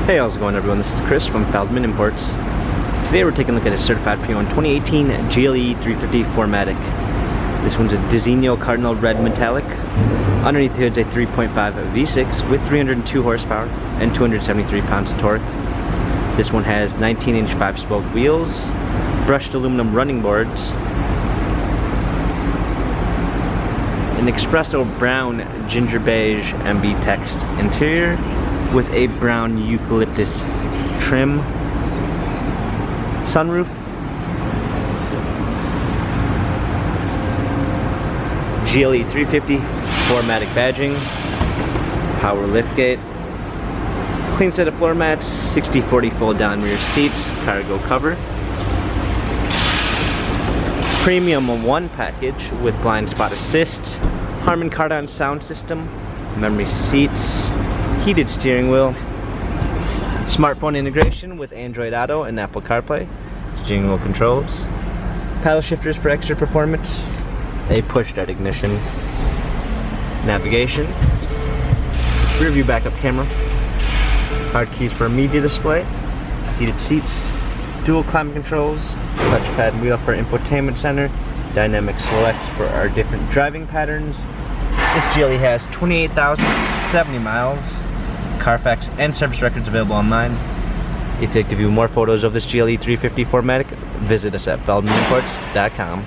Hey, how's it going everyone? This is Chris from Feldmann Imports. Today we're taking a look at a certified pre-owned 2018 GLE 350 4MATIC. This one's a Designo Cardinal Red Metallic. Underneath the hood's a 3.5 V6 with 302 horsepower and 273 pounds of torque. This one has 19-inch 5-spoke wheels, brushed aluminum running boards, an espresso brown ginger beige MB text interior with a brown eucalyptus trim, sunroof, GLE 350 4MATIC badging, power liftgate, clean set of floor mats, 60/40 fold down rear seats, cargo cover, premium 1 package with blind spot assist, Harman Kardon sound system, memory seats, heated steering wheel, smartphone integration with Android Auto and Apple CarPlay, steering wheel controls, paddle shifters for extra performance, a push start ignition, navigation, rear view backup camera, hard keys for a media display, heated seats, dual climate controls, touchpad wheel for infotainment center, dynamic selects for our different driving patterns. This GLE has 28,070 miles. Carfax and service records available online. If you'd like to view more photos of this GLE 350 4MATIC, visit us at feldmanimports.com.